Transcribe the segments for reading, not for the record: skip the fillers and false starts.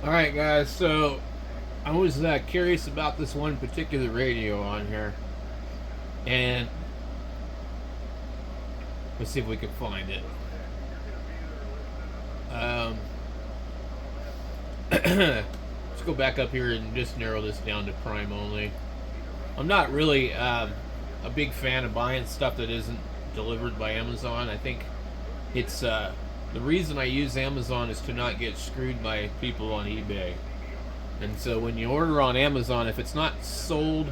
Alright, guys, so I was curious about this one particular radio on here, and let's see if we can find it. Um, let's go back up here and just narrow this down to Prime only. I'm not really a big fan of buying stuff that isn't delivered by Amazon. I think it's the reason I use Amazon is to not get screwed by people on eBay. And so when you order on Amazon, if it's not shipped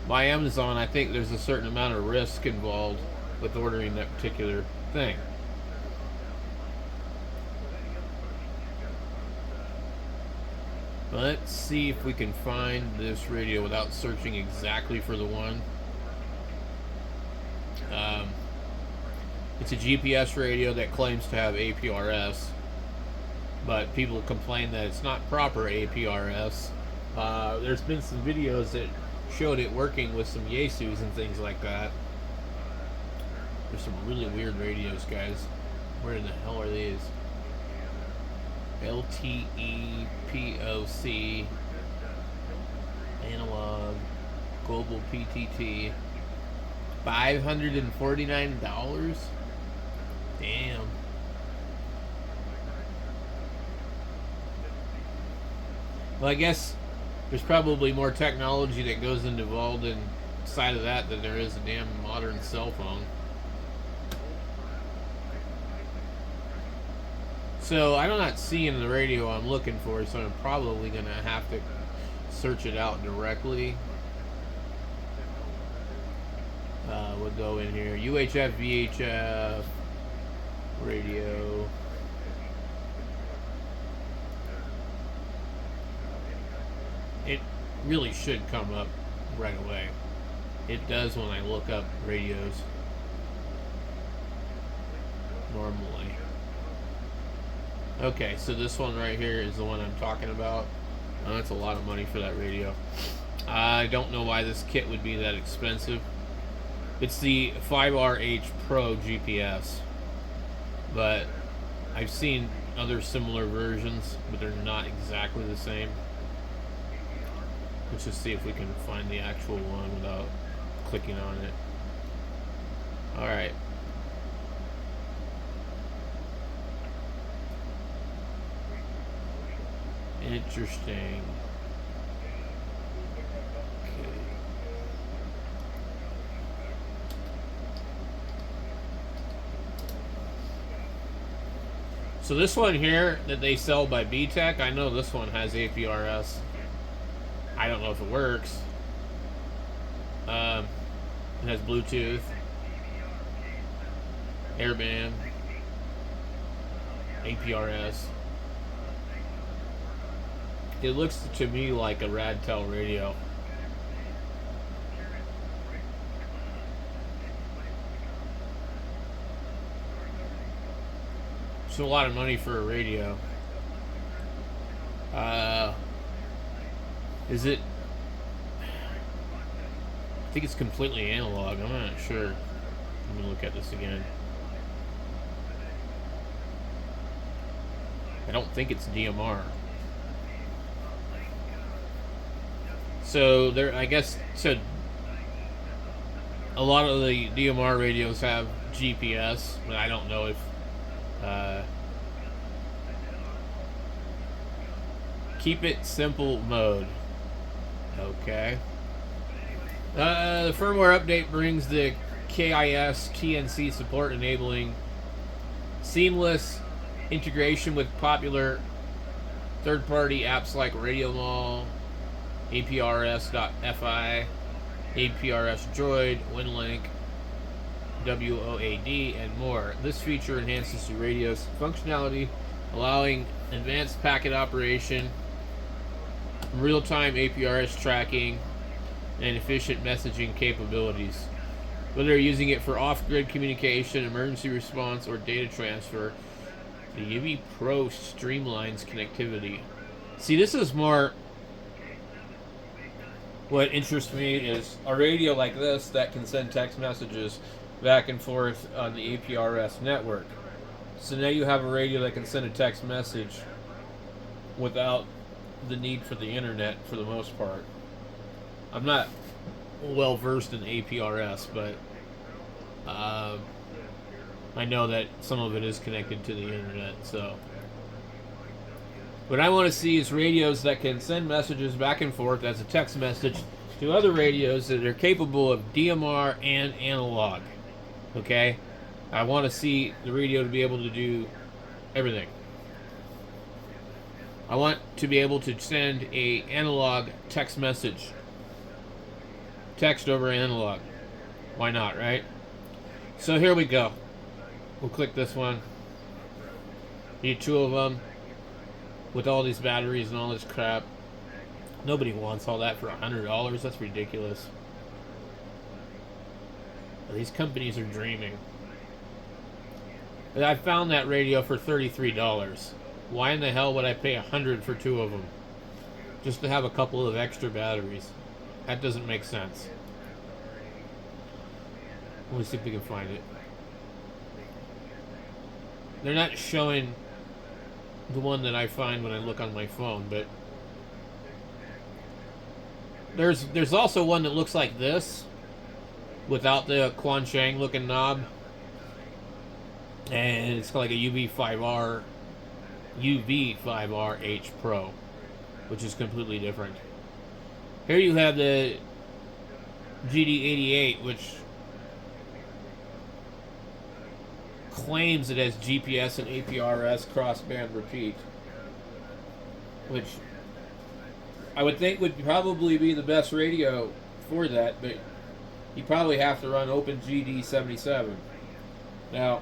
by Amazon, I think there's a certain amount of risk involved with ordering that particular thing. Let's see if we can find this radio without searching exactly for the one. It's a GPS radio that claims to have APRS, but people complain that it's not proper APRS. There's been some videos that showed it working with some Yaesus and things like that. There's some really weird radios, guys. Where in the hell are these? LTE, POC, analog, global PTT. $549? Damn. Well, I guess there's probably more technology that goes involved inside of that than there is a damn modern cell phone. So I'm not seeing the radio I'm looking for, so I'm probably going to have to search it out directly. We'll go in here. UHF, VHF, radio. It really should come up right away. It does when I look up radios normally. Okay, so this one right here is the one I'm talking about. Oh, that's a lot of money for that radio. I don't know why this kit would be that expensive. It's the 5RH Pro GPS, but I've seen other similar versions, but they're not exactly the same. Let's just see if we can find the actual one without clicking on it. Alright. Interesting. Okay. So this one here that they sell by BTEC, I know this one has APRS. I don't know if it works. It has Bluetooth, airband, APRS. It looks to me like a Radtel radio. It's a lot of money for a radio. Is it? I think it's completely analog. I'm not sure. Let me look at this again. I don't think it's DMR. So there, I guess, so a lot of the DMR radios have GPS, but I don't know if keep it simple mode. Okay. The firmware update brings the KIS TNC support, enabling seamless integration with popular third-party apps like Radio Mall, APRS.fi, APRS Droid, WinLink, WOAD, and more. This feature enhances the radio's functionality, allowing advanced packet operation, real-time APRS tracking, and efficient messaging capabilities. Whether you're using it for off-grid communication, emergency response, or data transfer, the UV Pro streamlines connectivity. See, this is more... What interests me is a radio like this that can send text messages back and forth on the APRS network. So now you have a radio that can send a text message without the need for the internet for the most part. I'm not well versed in APRS, but I know that some of it is connected to the internet. So what I want to see is radios that can send messages back and forth as a text message to other radios that are capable of DMR and analog. Okay? I want to see the radio to be able to do everything. I want to be able to send a analog text message. Text over analog. Why not, right? So here we go. We'll click this one. Need two of them with all these batteries and all this crap. Nobody wants all that for $100. That's ridiculous. These companies are dreaming. I found that radio for $33. Why in the hell would I pay $100 for two of them? Just to have a couple of extra batteries. That doesn't make sense. Let me see if we can find it. They're not showing the one that I find when I look on my phone, but there's also one that looks like this without the Quan Shang looking knob, and it's like a UV5RH Pro, which is completely different. Here you have the GD88, which claims it has GPS and APRS crossband repeat, which I would think would probably be the best radio for that, but you probably have to run OpenGD77. Now,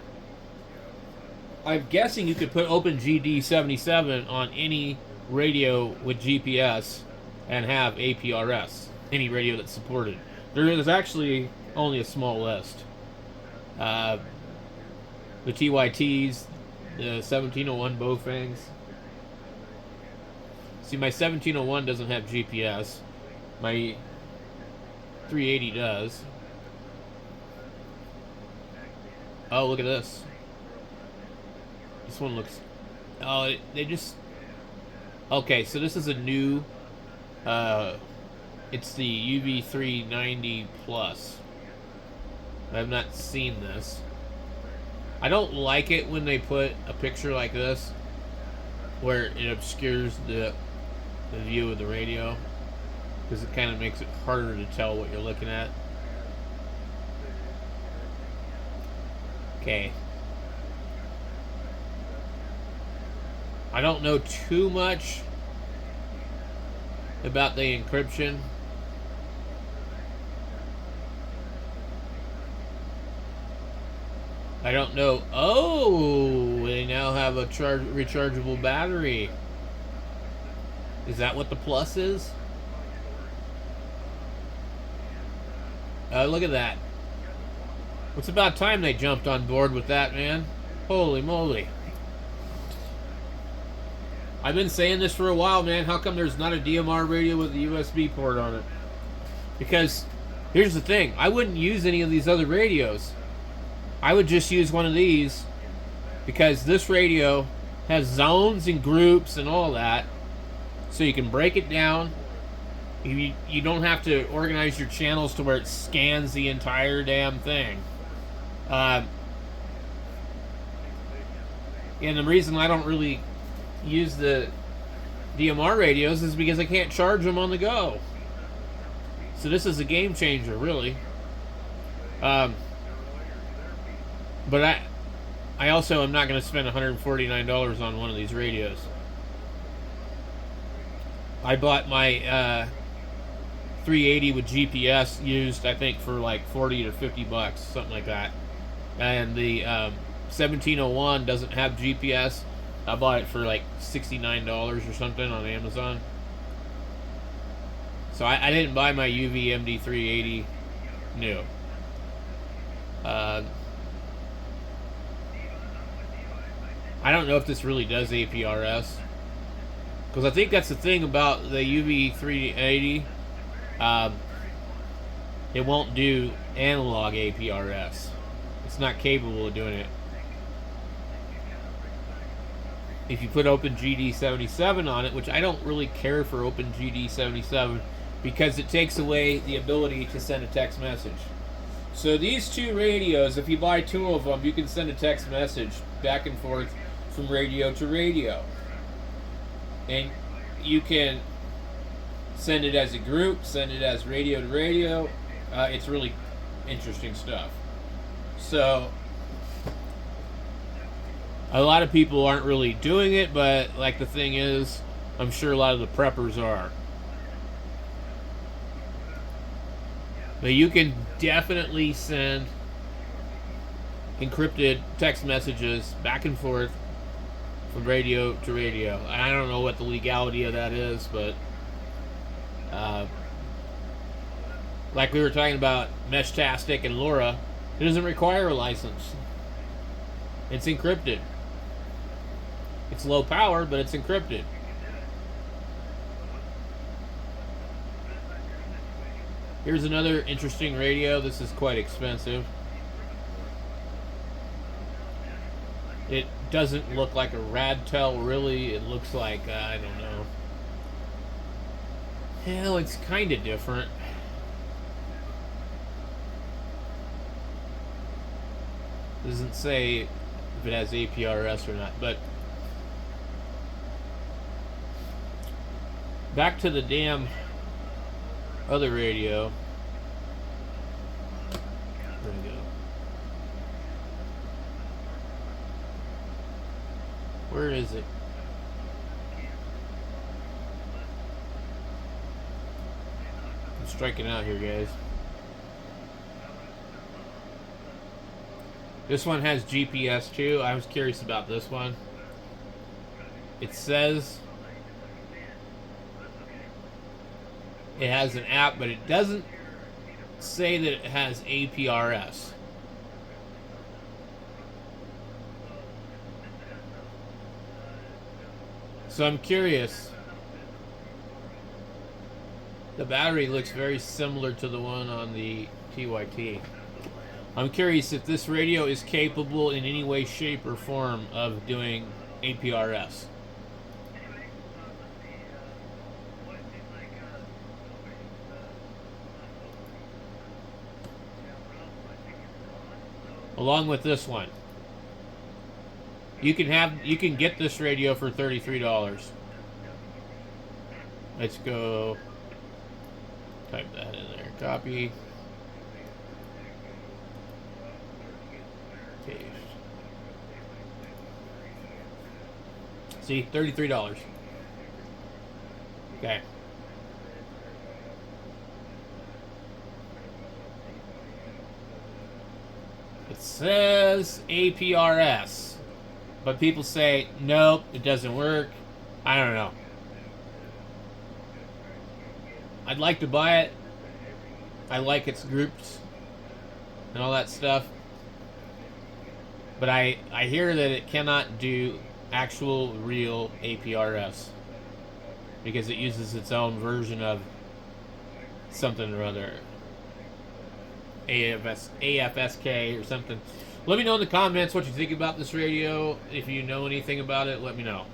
I'm guessing you could put OpenGD77 on any radio with GPS and have APRS, any radio that's supported. There is actually only a small list. The TYTs, the 1701 Baofangs. See, my 1701 doesn't have GPS. My 380 does. Oh, look at this. This one looks... Oh, they just... Okay, so this is a new... it's the UV390 Plus. I have not seen this. I don't like it when they put a picture like this where it obscures the view of the radio, because it kind of makes it harder to tell what you're looking at. Okay. I don't know too much about the encryption. I don't know. Oh, they now have a rechargeable battery. Is that what the Plus is? Look at that. It's about time they jumped on board with that, man. Holy moly. I've been saying this for a while, man. How come there's not a DMR radio with a USB port on it? Because here's the thing. I wouldn't use any of these other radios. I would just use one of these, because this radio has zones and groups and all that, so you can break it down. You don't have to organize your channels to where it scans the entire damn thing. And the reason I don't really use the DMR radios is because I can't charge them on the go. So this is a game changer, really. But I also am not going to spend $149 on one of these radios. I bought my 380 with GPS used, I think, for like 40 to 50 bucks, something like that. And the 1701 doesn't have GPS. I bought it for like $69 or something on Amazon. So I didn't buy my UV MD380 new. I don't know if this really does APRS, because I think that's the thing about the UV380. It won't do analog APRS. It's not capable of doing it. if you put OpenGD77 on it, which I don't really care for OpenGD77 because it takes away the ability to send a text message. So these two radios, if you buy two of them, you can send a text message back and forth from radio to radio. And you can send it as a group, send it as radio to radio. It's really interesting stuff. So a lot of people aren't really doing it, but like the thing is, I'm sure a lot of the preppers are. But you can definitely send encrypted text messages back and forth from radio to radio. I don't know what the legality of that is, but like we were talking about Meshtastic and LoRa, it doesn't require a license. It's encrypted. It's low power, but it's encrypted. Here's another interesting radio. This is quite expensive. It doesn't look like a Radtel, really. It looks like, I don't know. Hell, it's kind of different. Doesn't say if it has APRS or not, but back to the damn other radio. There we go. Where is it? I'm striking out here, guys. This one has GPS too. I was curious about this one. It says it has an app, but it doesn't say that it has APRS. So I'm curious. The battery looks very similar to the one on the TYT. I'm curious if this radio is capable in any way, shape, or form of doing APRS. Along with this one. You can get this radio for $33. Let's go type that in there. Copy. Paste. See, $33. Okay. It says APRS, but people say, nope, it doesn't work. I don't know. I'd like to buy it. I like its groups and all that stuff. But I hear that it cannot do actual real APRS because it uses its own version of something or other. AFSK or something. Let me know in the comments what you think about this radio. If you know anything about it, let me know.